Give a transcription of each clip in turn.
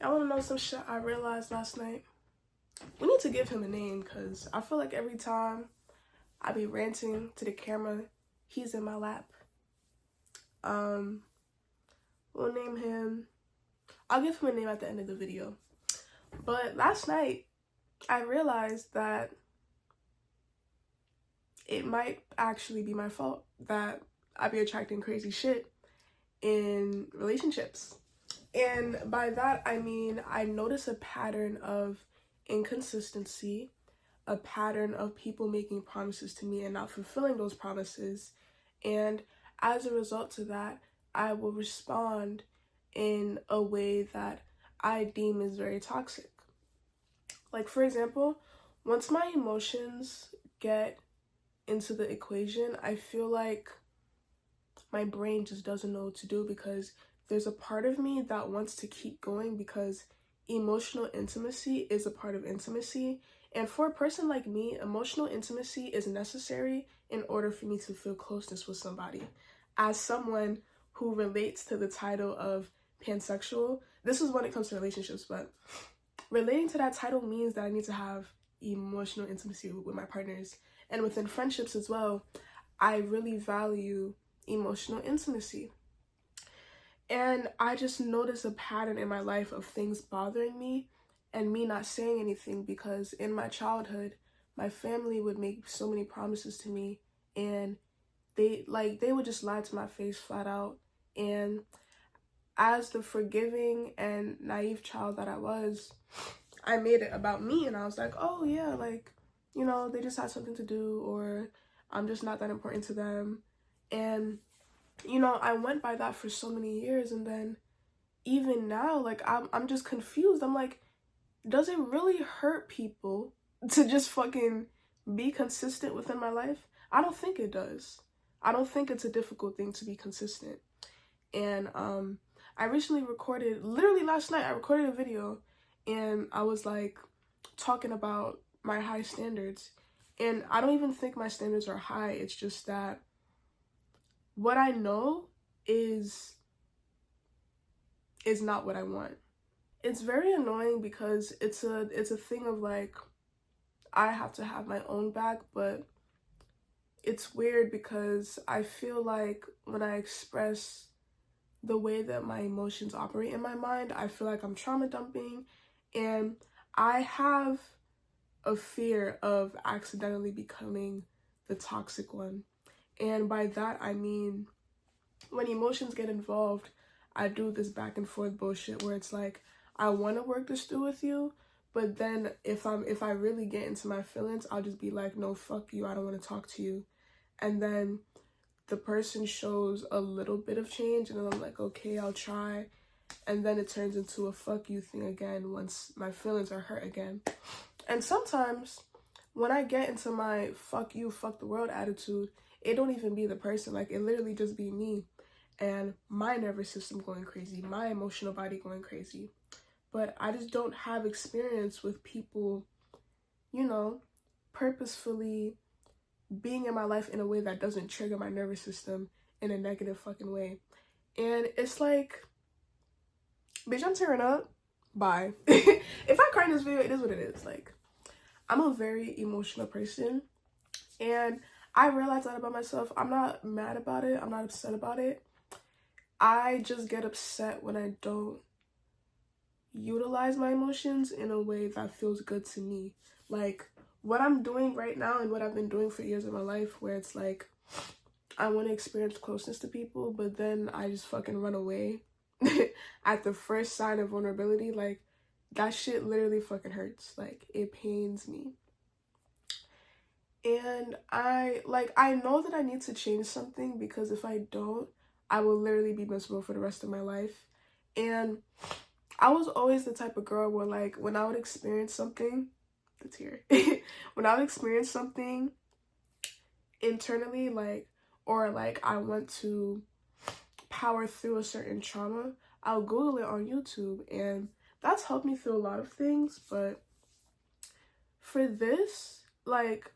I want to know some shit I realized last night. We need to give him a name because I feel like every time I be ranting to the camera, he's in my lap. Um, we'll name him. I'll give him a name at the end of the video. But last night, I realized that it might actually be my fault that I be attracting crazy shit in relationships. And by that, I mean, I notice a pattern of inconsistency, a pattern of people making promises to me and not fulfilling those promises. And as a result to that, I will respond in a way that I deem is very toxic. Like, for example, once my emotions get into the equation, I feel like my brain just doesn't know what to do because there's a part of me that wants to keep going because emotional intimacy is a part of intimacy. And for a person like me, emotional intimacy is necessary in order for me to feel closeness with somebody. As someone who relates to the title of pansexual, this is when it comes to relationships, but relating to that title means that I need to have emotional intimacy with my partners. And within friendships as well, I really value emotional intimacy. And I just noticed a pattern in my life of things bothering me and me not saying anything because in my childhood, my family would make so many promises to me and they would just lie to my face flat out. And as the forgiving and naive child that I was, I made it about me and I was like, oh yeah, like, you know, they just had something to do or I'm just not that important to them. And you know, I went by that for so many years, and then even now, like, I'm just confused. I'm like, does it really hurt people to just fucking be consistent within my life? I don't think it does. I don't think it's a difficult thing to be consistent. And I recently recorded, literally last night, I recorded a video, and I was like talking about my high standards, and I don't even think my standards are high. It's just that what I know is not what I want. It's very annoying because it's a thing of like I have to have my own back, but it's weird because I feel like when I express the way that my emotions operate in my mind, I feel like I'm trauma dumping, and I have a fear of accidentally becoming the toxic one. And by that I mean when emotions get involved, I do this back and forth bullshit where it's like I want to work this through with you, but then if I really get into my feelings, I'll just be like, no, fuck you, I don't want to talk to you. And then the person shows a little bit of change, and then I'm like, okay, I'll try. And then it turns into a fuck you thing again once my feelings are hurt again. And sometimes when I get into my fuck you, fuck the world attitude, it don't even be the person. Like, it literally just be me and my nervous system going crazy, my emotional body going crazy. But I just don't have experience with people, you know, purposefully being in my life in a way that doesn't trigger my nervous system in a negative fucking way. And it's like, bitch, I'm tearing up. Bye. If I cry in this video, it is what it is. Like, I'm a very emotional person, and I realize that about myself. I'm not mad about it. I'm not upset about it. I just get upset when I don't utilize my emotions in a way that feels good to me. Like, what I'm doing right now and what I've been doing for years of my life, where it's like, I want to experience closeness to people, but then I just fucking run away at the first sign of vulnerability. Like, that shit literally fucking hurts. Like, it pains me. And I know that I need to change something because if I don't, I will literally be miserable for the rest of my life. And I was always the type of girl where, like, when I would experience something, the tear, when I would experience something internally, like, or like I want to power through a certain trauma, I'll Google it on YouTube, and that's helped me through a lot of things. But for this, like,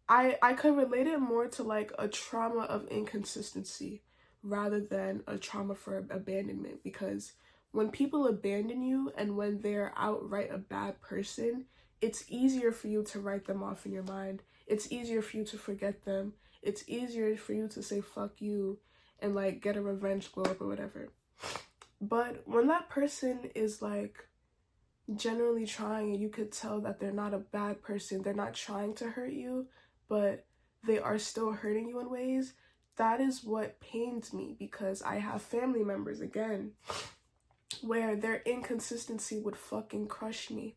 I could relate it more to like a trauma of inconsistency rather than a trauma for abandonment, because when people abandon you and when they're outright a bad person, it's easier for you to write them off in your mind. It's easier for you to forget them. It's easier for you to say fuck you and like get a revenge glow up or whatever. But when that person is like generally trying, and you could tell that they're not a bad person, they're not trying to hurt you, but they are still hurting you in ways, that is what pains me, because I have family members, again, where their inconsistency would fucking crush me.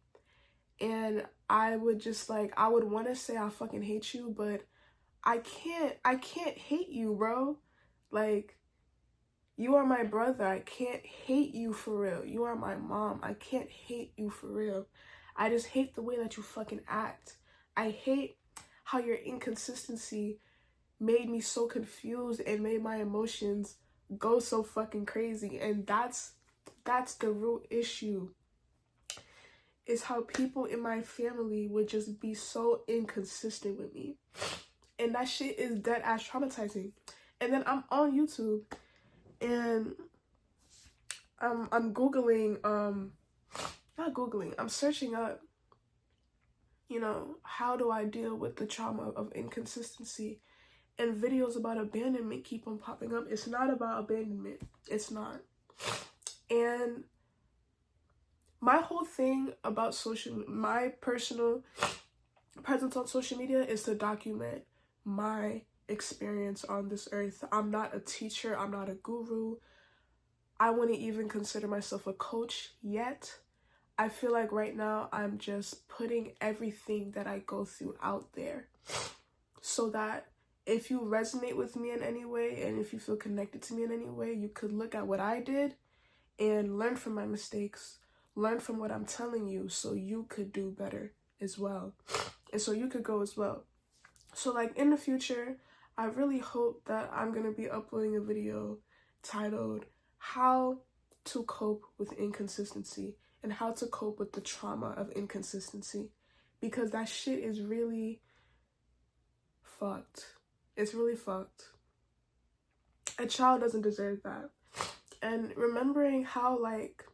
And I would just like, I would want to say I fucking hate you, but I can't hate you, bro. Like, you are my brother. I can't hate you for real. You are my mom. I can't hate you for real. I just hate the way that you fucking act. I hate how your inconsistency made me so confused and made my emotions go so fucking crazy. And that's the real issue, is how people in my family would just be so inconsistent with me. And that shit is dead ass traumatizing. And then I'm on YouTube and I'm Googling, not Googling, I'm searching up, you know, how do I deal with the trauma of inconsistency? And videos about abandonment keep on popping up. It's not about abandonment. It's not. And my whole thing about my personal presence on social media is to document my experience on this earth. I'm not a teacher. I'm not a guru. I wouldn't even consider myself a coach yet. I feel like right now I'm just putting everything that I go through out there, so that if you resonate with me in any way and if you feel connected to me in any way, you could look at what I did and learn from my mistakes, learn from what I'm telling you, so you could do better as well. And so you could go as well. So like in the future, I really hope that I'm going to be uploading a video titled How to Cope with Inconsistency, and how to cope with the trauma of inconsistency, because that shit is really fucked. It's really fucked. A child doesn't deserve that. And remembering how like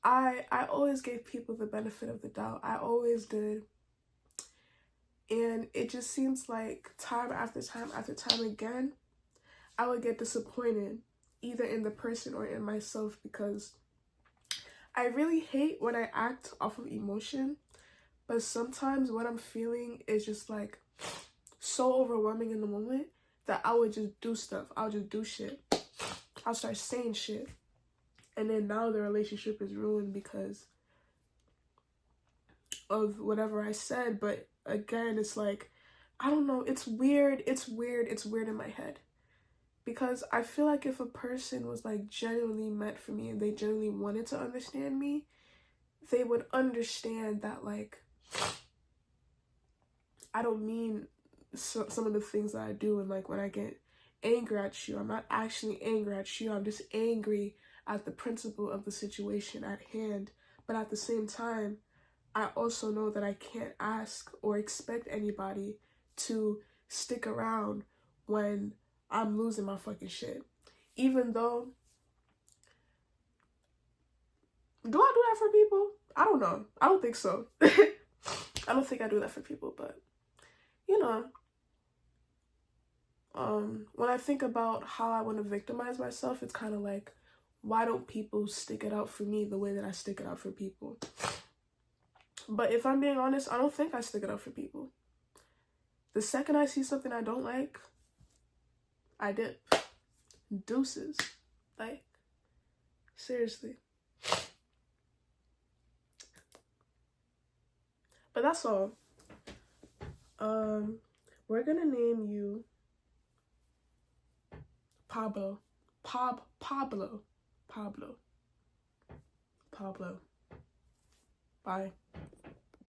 I always gave people the benefit of the doubt. I always did. And it just seems like time after time after time again, I would get disappointed either in the person or in myself, because I really hate when I act off of emotion, but sometimes what I'm feeling is just like so overwhelming in the moment that I would just do stuff. I'll just do shit. I'll start saying shit. And then now the relationship is ruined because of whatever I said. But again, it's like, I don't know. It's weird. It's weird in my head. Because I feel like if a person was like genuinely meant for me and they genuinely wanted to understand me, they would understand that like, I don't mean some of the things that I do. And like when I get angry at you, I'm not actually angry at you. I'm just angry at the principle of the situation at hand. But at the same time, I also know that I can't ask or expect anybody to stick around when I'm losing my fucking shit. Even though, do I do that for people? I don't know. I don't think so. I don't think I do that for people, but you know, when I think about how I want to victimize myself, it's kind of like, why don't people stick it out for me the way that I stick it out for people? But if I'm being honest, I don't think I stick it out for people. The second I see something I don't like, I dip. Deuces. Like, seriously. But that's all. We're gonna name you Pablo. Pablo. Bye.